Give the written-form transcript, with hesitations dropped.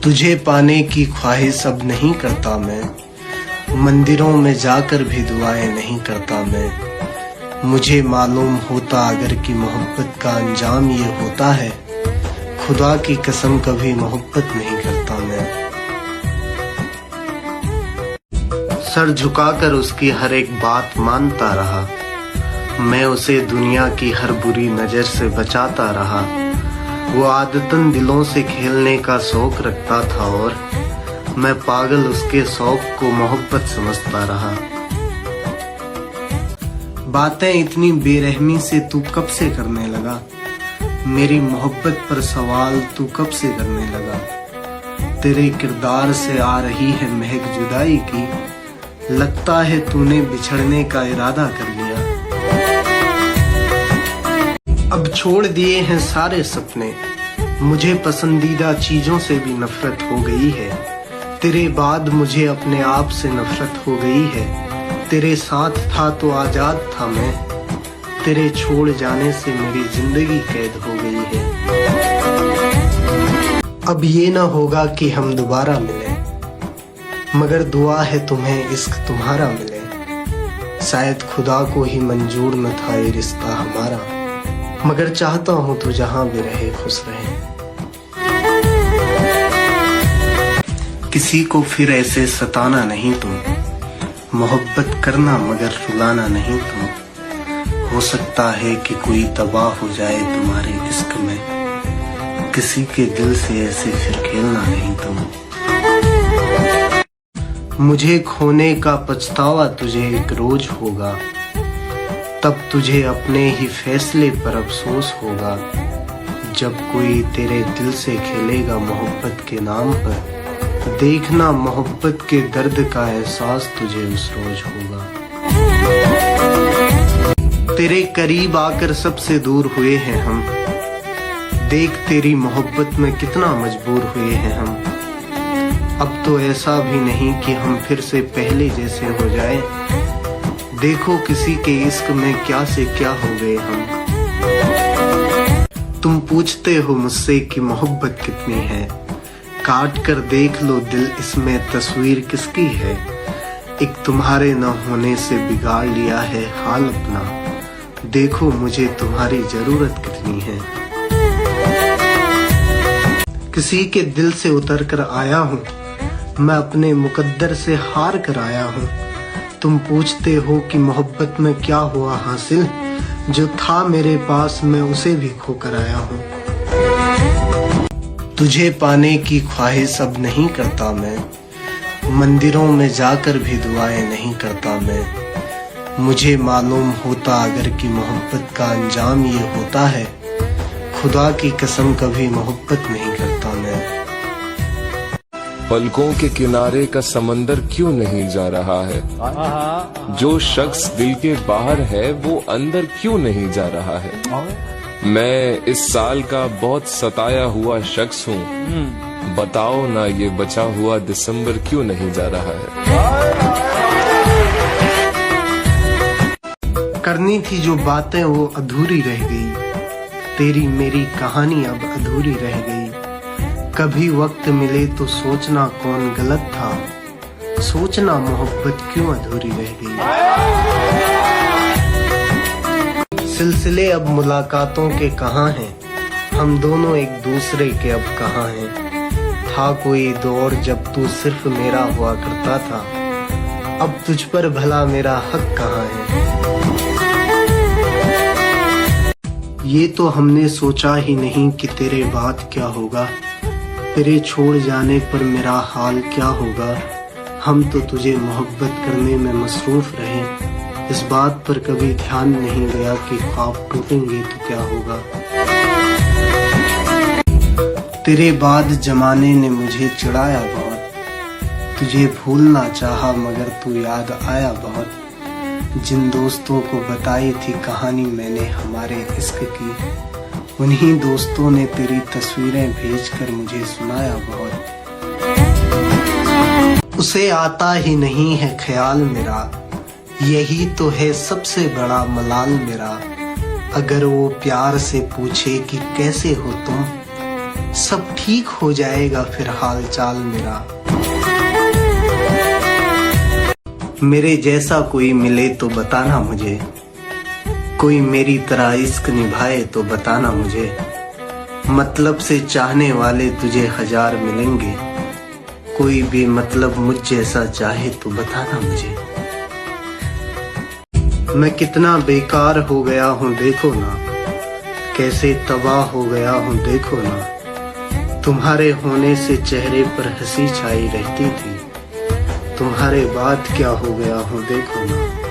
तुझे पाने की ख्वाहिश अब नहीं करता मैं, मंदिरों में जाकर भी दुआएं नहीं करता मैं। मुझे मालूम होता अगर कि मोहब्बत का अंजाम ये होता है, खुदा की कसम कभी मोहब्बत नहीं करता मैं। सर झुकाकर उसकी हर एक बात मानता रहा, मैं उसे दुनिया की हर बुरी नजर से बचाता रहा। वो आदतन दिलों से खेलने का शौक रखता था और मैं पागल उसके शौक को मोहब्बत समझता रहा। बातें इतनी बेरहमी से तू कब से करने लगा, मेरी मोहब्बत पर सवाल तू कब से करने लगा। तेरे किरदार से आ रही है महक जुदाई की, लगता है तूने बिछड़ने का इरादा कर लिया। अब छोड़ दिए हैं सारे सपने, मुझे पसंदीदा चीजों से भी नफरत हो गई है। तेरे बाद मुझे अपने आप से नफरत हो गई है। तेरे साथ था तो आजाद था मैं, तेरे छोड़ जाने से मेरी जिंदगी कैद हो गई है। अब ये न होगा कि हम दोबारा मिलें, मगर दुआ है तुम्हें इश्क तुम्हारा मिले। शायद खुदा को ही मंजूर न था ये रिश्ता हमारा, मगर चाहता हूँ तू जहाँ भी रहे खुश रहे। किसी को फिर ऐसे सताना नहीं तुम, मोहब्बत करना मगर रुलाना नहीं तुम। हो सकता है कि कोई तबाह हो जाए तुम्हारे इश्क में, किसी के दिल से ऐसे फिर खेलना नहीं तुम। मुझे खोने का पछतावा तुझे एक रोज होगा, तब तुझे अपने ही फैसले पर अफसोस होगा। जब कोई तेरे दिल से खेलेगा मोहब्बत के नाम पर, देखना मोहब्बत के दर्द का एहसास तुझे उस रोज होगा। तेरे करीब आकर सबसे दूर हुए हैं हम, देख तेरी मोहब्बत में कितना मजबूर हुए हैं हम। अब तो ऐसा भी नहीं कि हम फिर से पहले जैसे हो जाए, देखो किसी के इश्क में क्या से क्या हो गए हम। तुम पूछते हो मुझसे कि मोहब्बत कितनी है, काट कर देख लो दिल इसमें तस्वीर किसकी है। एक तुम्हारे न होने से बिगाड़ लिया है हाल अपना, देखो मुझे तुम्हारी जरूरत कितनी है। किसी के दिल से उतर कर आया हूँ मैं, अपने मुकद्दर से हार कर आया हूँ। तुम पूछते हो कि मोहब्बत में क्या हुआ हासिल, जो था मेरे पास मैं उसे भी खोकर आया हूँ। तुझे पाने की ख्वाहिश अब नहीं करता मैं, मंदिरों में जाकर भी दुआएं नहीं करता मैं। मुझे मालूम होता अगर कि मोहब्बत का अंजाम ये होता है, खुदा की कसम कभी मोहब्बत नहीं करता मैं। पलकों के किनारे का समंदर क्यों नहीं जा रहा है, जो शख्स दिल के बाहर है वो अंदर क्यों नहीं जा रहा है। मैं इस साल का बहुत सताया हुआ शख्स हूँ, बताओ ना ये बचा हुआ दिसंबर क्यों नहीं जा रहा है। करनी थी जो बातें वो अधूरी रह गई, तेरी मेरी कहानी अब अधूरी रह गई। कभी वक्त मिले तो सोचना कौन गलत था, सोचना मोहब्बत क्यों अधूरी रह गई। सिलसिले अब मुलाकातों के कहाँ हैं, हम दोनों एक दूसरे के अब कहाँ हैं। था कोई दौर जब तू सिर्फ मेरा हुआ करता था, अब तुझ पर भला मेरा हक कहाँ है। ये तो हमने सोचा ही नहीं कि तेरे बाद क्या होगा, तेरे छोड़ जाने पर मेरा हाल क्या होगा। हम तो तुझे मोहब्बत करने में मसरूफ रहे, इस बात पर कभी ध्यान नहीं गया कि ख्वाब टूटेंगे तो क्या होगा। तेरे बाद जमाने ने मुझे चिढ़ाया बहुत, तुझे भूलना चाहा मगर तू याद आया बहुत। जिन दोस्तों को बताई थी कहानी मैंने हमारे इश्क की, उन्हीं दोस्तों ने तेरी तस्वीरें भेजकर मुझे सुनाया बहुत। उसे आता ही नहीं है ख्याल मेरा, यही तो है सबसे बड़ा मलाल मेरा। अगर वो प्यार से पूछे कि कैसे हो तुम, सब ठीक हो जाएगा फिर हाल चाल मेरा। मेरे जैसा कोई मिले तो बताना मुझे, कोई मेरी तरह इश्क निभाए तो बताना मुझे। मतलब से चाहने वाले तुझे 1000 मिलेंगे, कोई भी मतलब मुझ जैसा चाहे तो बताना मुझे। मैं कितना बेकार हो गया हूँ देखो ना, कैसे तबाह हो गया हूँ देखो ना। तुम्हारे होने से चेहरे पर हंसी छाई रहती थी, तुम्हारे बाद क्या हो गया हूँ देखो ना।